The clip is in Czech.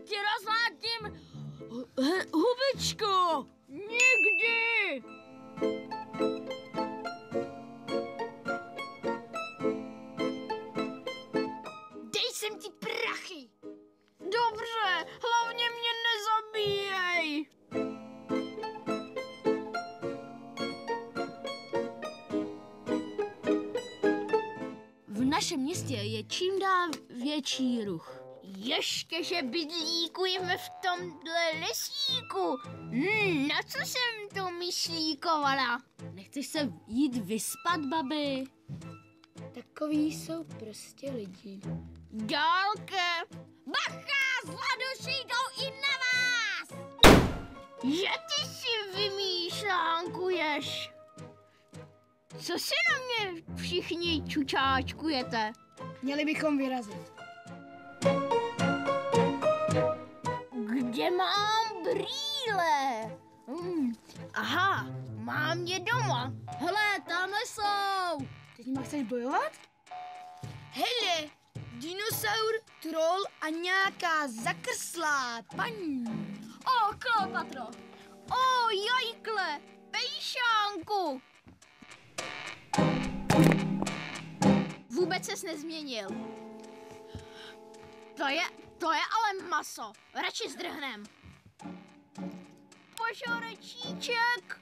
ti rozlátím hubičku. Nikdy. Dej sem ty prachy. Dobře, hlavně mě nezabíjej. V našem městě je čím dál větší ruch. Ještě, že bydlíkujeme v tomhle lesíku. Na co jsem to myslíkovala? Nechceš se jít vyspat, babi? Takový jsou prostě lidi. Dálke! Bacha, zladuši jdou i na vás! Že ty si vymýšlánkuješ. Co si na mě všichni čučáčkujete? Měli bychom vyrazit. Kde mám brýle? Aha, mám je doma. Hele, tamhle jsou! Ty s nima chceš bojovat? Hele, dinosaur, troll a nějaká zakrslá paní. O, Kleopatro! O, jajkle, pejšánku. Vůbec ses nezměnil. To je ale maso. Radši zdrhnem. Požorečíček.